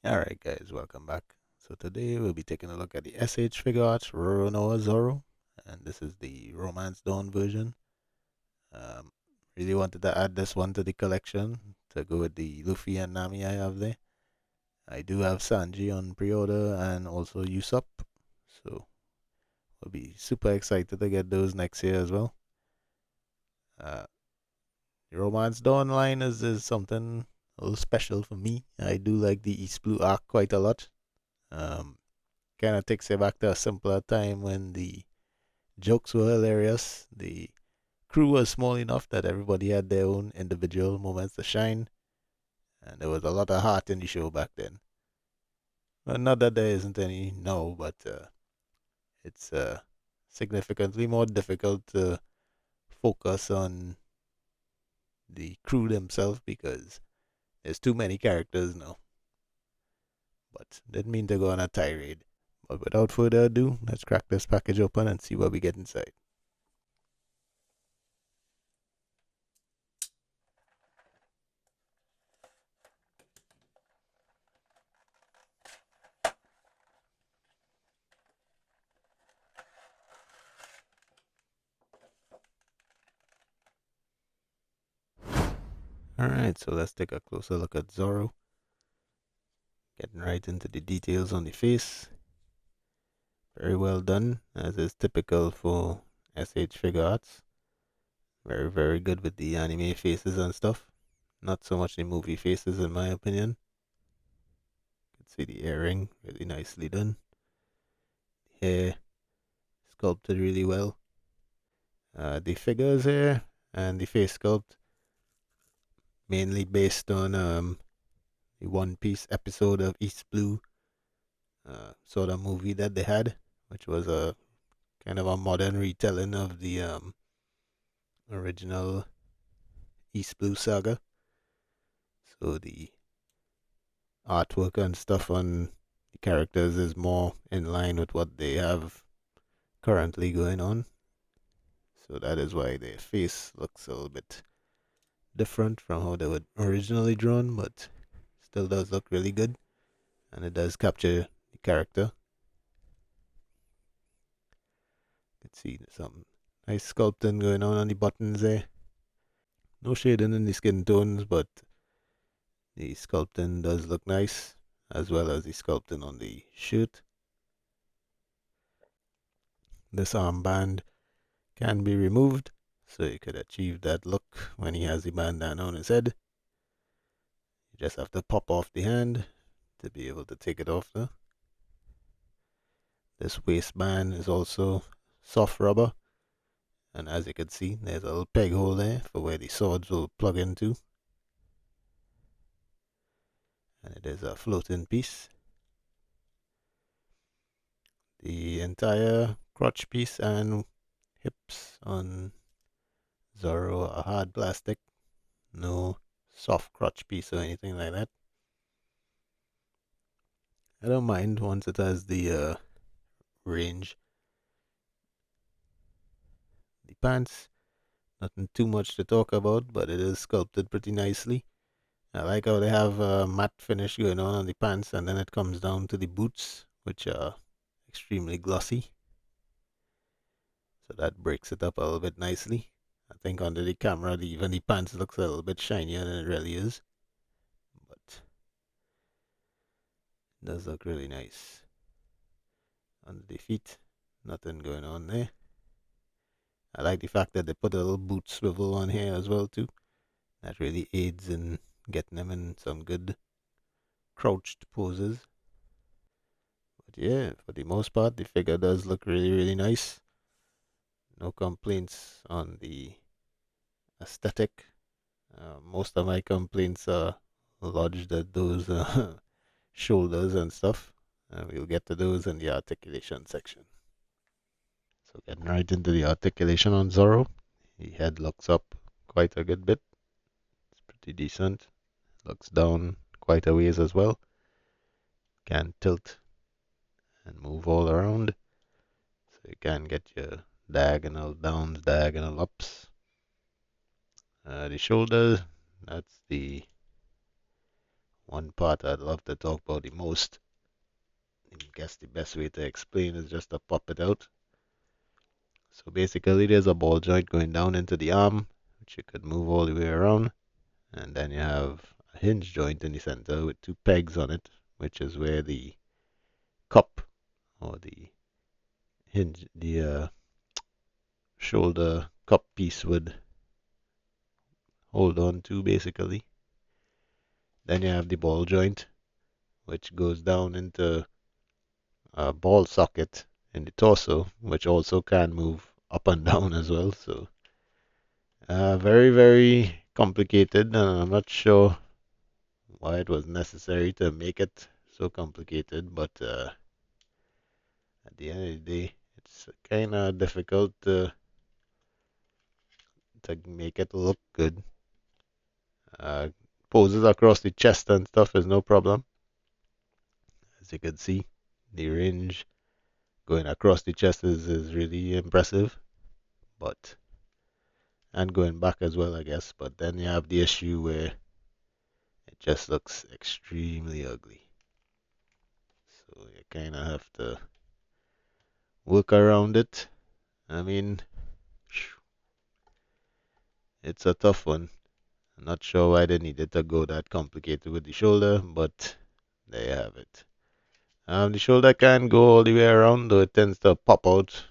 Alright guys, welcome back. So today we'll be taking a look at the SH Figuarts Roronoa Zoro, and this is the Romance Dawn version. Um, really wanted to add this one to the collection to go with the Luffy and Nami I have there. I do have Sanji on pre-order and also Usopp, so we'll be super excited to get those next year as well. Uh, the Romance Dawn line is something a little special for me. I do like the East Blue arc quite a lot. Um, Kind of takes you back to a simpler time when the jokes were hilarious. The crew was small enough that everybody had their own individual moments to shine, and there was a lot of heart in the show back then. Well, not that there isn't any now, but it's significantly more difficult to focus on the crew themselves because there's too many characters now. But didn't mean to go on a tirade. But without further ado, let's crack this package open and see what we get inside. Alright, so let's take a closer look at Zoro. Getting right into the details on the face. Very well done, as is typical for SH Figuarts. Very, very good with the anime faces and stuff. Not so much the movie faces, in my opinion. You can see the earring, really nicely done. The hair sculpted really well. The figures here and the face sculpt mainly based on the One Piece episode of East Blue sort of movie that they had, which was a kind of a modern retelling of the original East Blue saga. So the artwork and stuff on the characters is more in line with what they have currently going on. So that is why their face looks a little bit different from how they were originally drawn, but still does look really good. And it does capture the character. You can see some nice sculpting going on the buttons there. No shading in the skin tones, but the sculpting does look nice, as well as the sculpting on the shirt. This armband can be removed, so you could achieve that look when he has the bandana on his head. You just have to pop off the hand to be able to take it off there. This waistband is also soft rubber, and as you can see, there's a little peg hole there for where the swords will plug into. And it is a floating piece. The entire crotch piece and hips on Zoro are hard plastic, no soft crotch piece or anything like that. I don't mind once it has the range. The pants, nothing too much to talk about, but it is sculpted pretty nicely. I like how they have a matte finish going on the pants, and then it comes down to the boots, which are extremely glossy. So that breaks it up a little bit nicely. I think under the camera, even the pants looks a little bit shinier than it really is. But it does look really nice. Under the feet, nothing going on there. I like the fact that they put a little boot swivel on here as well too. That really aids in getting them in some good crouched poses. But yeah, for the most part, the figure does look really, really nice. No complaints on the aesthetic. Most of my complaints are lodged at those shoulders and stuff. We'll get to those in the articulation section. So getting right into the articulation on Zoro. The head looks up quite a good bit. It's pretty decent. Looks down quite a ways as well. Can tilt and move all around. So you can get your diagonal downs, diagonal ups. The shoulders, that's the one part I'd love to talk about the most. I guess the best way to explain is just to pop it out. So basically there's a ball joint going down into the arm, which you could move all the way around. And then you have a hinge joint in the center with two pegs on it, which is where the cup or the hinge, the shoulder cup piece would hold on to basically. Then you have the ball joint, which goes down into a ball socket in the torso, which also can move up and down as well. So very, very complicated, and I'm not sure why it was necessary to make it so complicated, but at the end of the day, it's kind of difficult to make it look good. Uh, Poses across the chest and stuff is no problem. As you can see, the range going across the chest is really impressive, but and going back as well, I guess. But then you have the issue where it just looks extremely ugly. So you kind of have to work around it. I mean, it's a tough one. I'm not sure why they needed to go that complicated with the shoulder, but there you have it. The shoulder can go all the way around, though it tends to pop out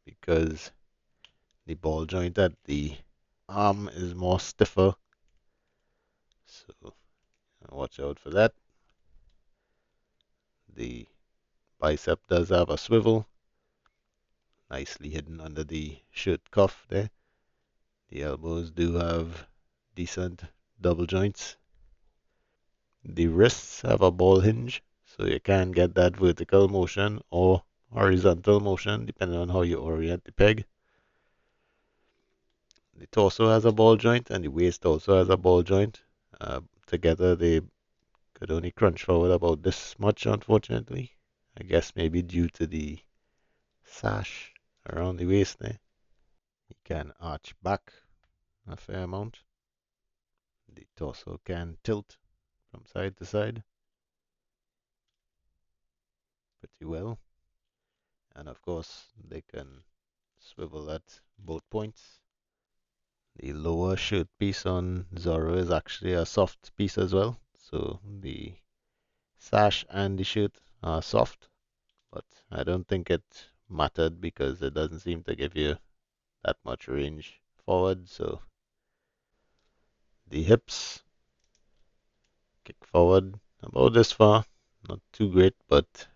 because the ball joint at the arm is more stiffer. So watch out for that. The bicep does have a swivel, nicely hidden under the shirt cuff there. The elbows do have decent double joints. The wrists have a ball hinge, so you can get that vertical motion or horizontal motion depending on how you orient the peg. The torso has a ball joint and the waist also has a ball joint. Together they could only crunch forward about this much, unfortunately. I guess maybe due to the sash around the waist there. You can arch back a fair amount. The torso can tilt from side to side pretty well. And of course, they can swivel at both points. The lower shirt piece on Zoro is actually a soft piece as well. So the sash and the shirt are soft, but I don't think it mattered because it doesn't seem to give you that much range forward. So the hips kick forward about this far, not too great, but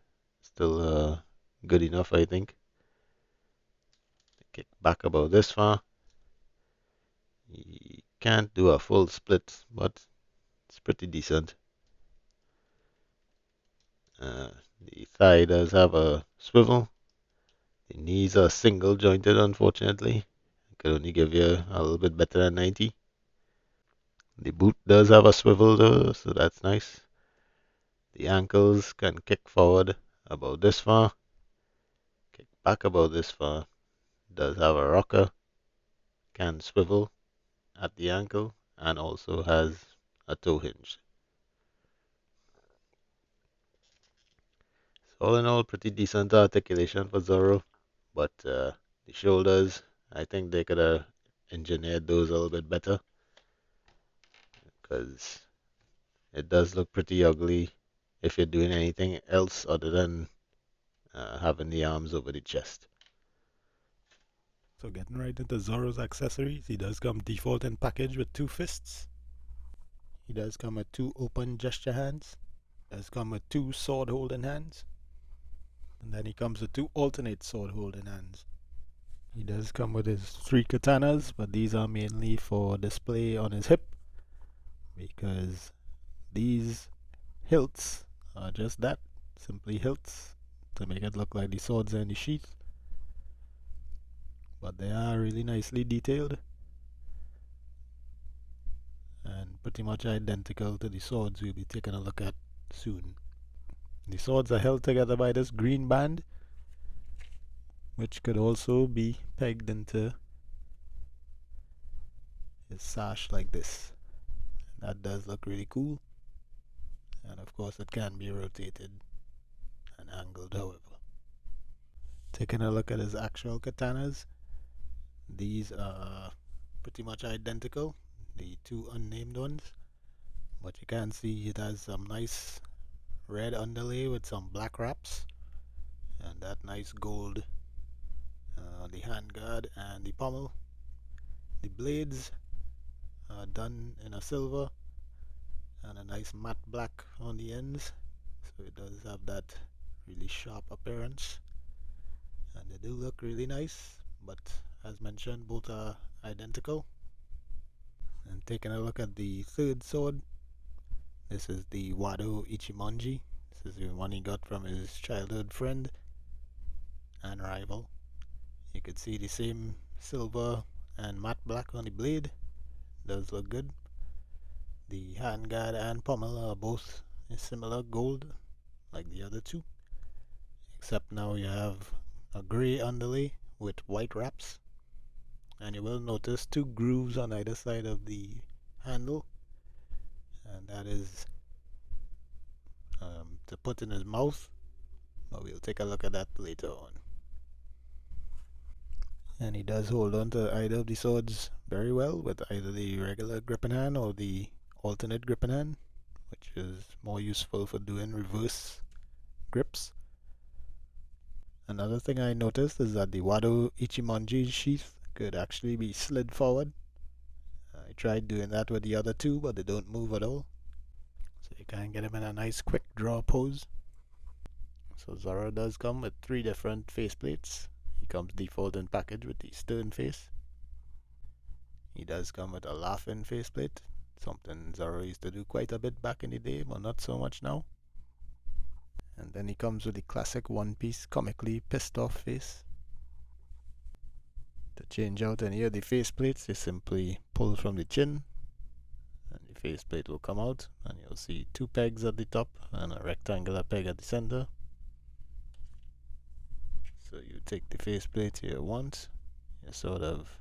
still good enough, I think. Kick back about this far. You can't do a full split, but it's pretty decent. The thigh does have a swivel. The knees are single jointed, unfortunately. I could only give you a little bit better than 90. The boot does have a swivel though, so that's nice. The ankles can kick forward about this far, kick back about this far. Does have a rocker, can swivel at the ankle, and also has a toe hinge. So all in all, pretty decent articulation for Zoro, but the shoulders, I think they could have engineered those a little bit better because it does look pretty ugly if you're doing anything else other than having the arms over the chest. So getting right into Zoro's accessories, he does come default in package with two fists. He does come with two open gesture hands. Does come with two sword holding hands. And then he comes with two alternate sword holding hands. He does come with his three katanas, but these are mainly for display on his hip because these hilts are just that, simply hilts to make it look like the swords are in the sheath. But they are really nicely detailed and pretty much identical to the swords we'll be taking a look at soon. The swords are held together by this green band, which could also be pegged into his sash like this. That does look really cool. Of course, it can be rotated and angled, however. Taking a look at his actual katanas, these are pretty much identical, the two unnamed ones, but you can see it has some nice red underlay with some black wraps, and that nice gold on the handguard and the pommel. The blades are done in a silver and a nice matte black on the ends, so it does have that really sharp appearance, and they do look really nice, but as mentioned, both are identical. And taking a look at the third sword, this is the Wado Ichimonji. This is the one he got from his childhood friend and rival. You could see the same silver and matte black on the blade. Does look good. The handguard and pommel are both a similar gold like the other two, except now you have a grey underlay with white wraps, and you will notice two grooves on either side of the handle, and that is to put in his mouth, but we'll take a look at that later on. And he does hold on to either of the swords very well with either the regular grip in hand or the alternate grip in hand, which is more useful for doing reverse grips. Another thing I noticed is that the Wado Ichimonji's sheath could actually be slid forward. I tried doing that with the other two, but they don't move at all. So you can get him in a nice quick draw pose. So Zoro does come with 3 different faceplates. He comes default in package with the stern face. He does come with a laughing faceplate, something Zoro used to do quite a bit back in the day, but not so much now. And then he comes with the classic One Piece comically pissed off face. To change out any of the faceplates, you simply pull from the chin, and the faceplate will come out, and you'll see 2 pegs at the top and a rectangular peg at the center. So you take the faceplate here once, you sort of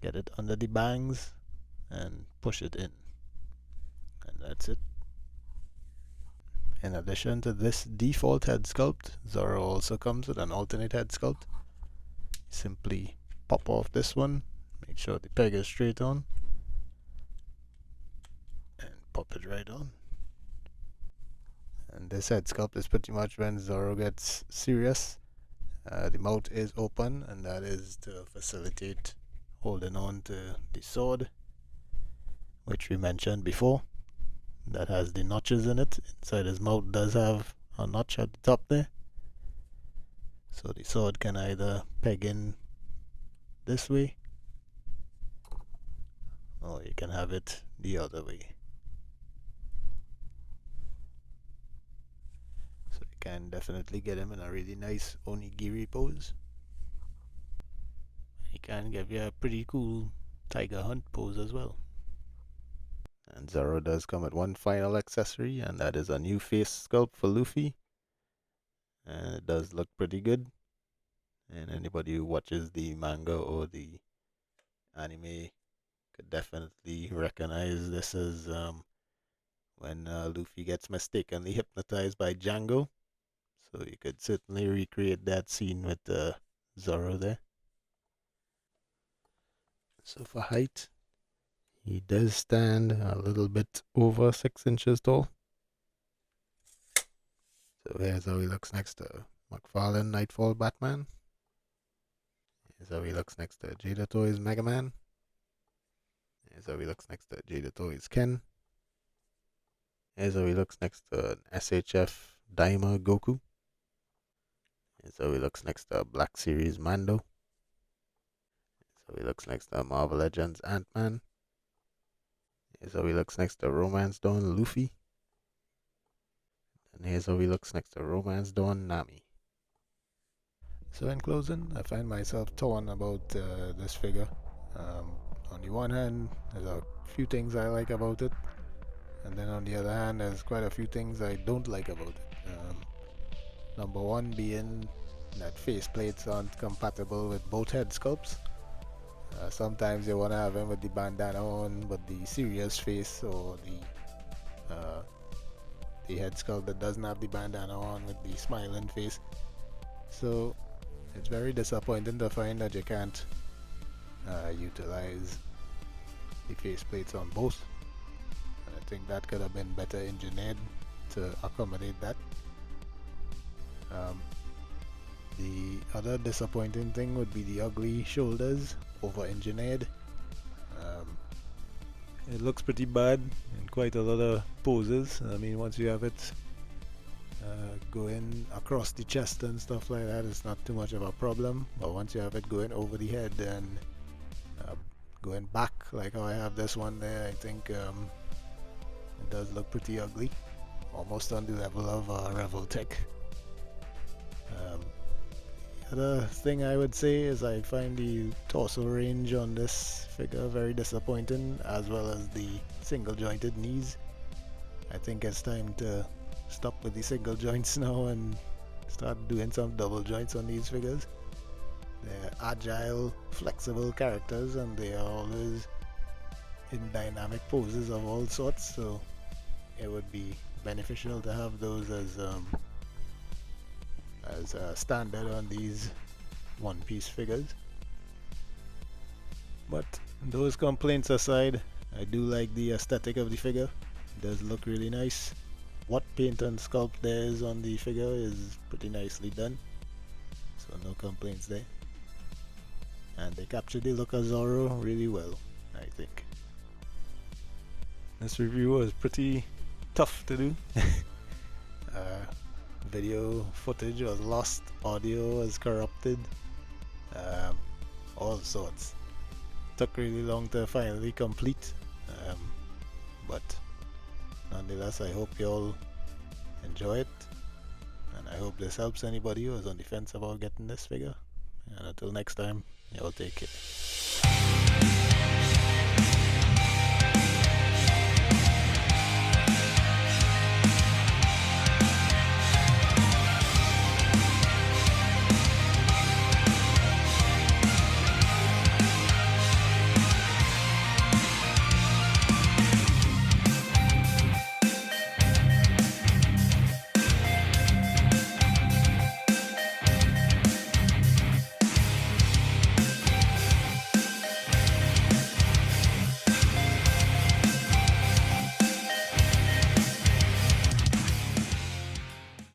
get it under the bangs and push it in, and that's it. In addition to this default head sculpt, Zoro also comes with an alternate head sculpt. Simply pop off this one, make sure the peg is straight on, and pop it right on. And this head sculpt is pretty much when Zoro gets serious. The mouth is open, and that is to facilitate holding on to the sword, which we mentioned before. That has the notches in it. Inside his mouth does have a notch at the top there. So the sword can either peg in this way, or you can have it the other way. So you can definitely get him in a really nice onigiri pose. He can give you a pretty cool tiger hunt pose as well. And Zoro does come with one final accessory, and that is a new face sculpt for Luffy. And it does look pretty good. And anybody who watches the manga or the anime could definitely recognize this as when Luffy gets mistakenly hypnotized by Django. So you could certainly recreate that scene with Zoro there. So for height, he does stand a little bit over 6 inches tall. So here's how he looks next to McFarlane Nightfall Batman. Here's how he looks next to Jada Toys Mega Man. Here's how he looks next to Jada Toys Ken. Here's how he looks next to SHF Daima Goku. Here's how he looks next to Black Series Mando. Here's how he looks next to Marvel Legends Ant-Man. Here's how he looks next to Romance Dawn Luffy. And here's how he looks next to Romance Dawn Nami. So in closing, I find myself torn about this figure. On the one hand, there's a few things I like about it, and then on the other hand, there's quite a few things I don't like about it. Number one being that faceplates aren't compatible with both head sculpts. Sometimes you want to have him with the bandana on, but the serious face or the head sculpt that doesn't have the bandana on with the smiling face. So it's very disappointing to find that you can't utilize the faceplates on both. And I think that could have been better engineered to accommodate that. The other disappointing thing would be the ugly shoulders, over-engineered. It looks pretty bad in quite a lot of poses. I mean, once you have it going across the chest and stuff like that, it's not too much of a problem. But once you have it going over the head and going back, like how I have this one there, I think it does look pretty ugly, almost on the level of Revoltech. The other thing I would say is I find the torso range on this figure very disappointing, as well as the single jointed knees. I think it's time to stop with the single joints now and start doing some double joints on these figures. They're agile, flexible characters, and they are always in dynamic poses of all sorts, so it would be beneficial to have those as standard on these one-piece figures. But those complaints aside, I do like the aesthetic of the figure. It does look really nice. What paint and sculpt there is on the figure is pretty nicely done, so no complaints there. And they captured the look of Zoro really well, I think. This review was pretty tough to do. Video footage was lost, audio was corrupted, all sorts. Took really long to finally complete, but nonetheless, I hope you all enjoy it, and I hope this helps anybody who is on the fence about getting this figure. And until next time, y'all take care.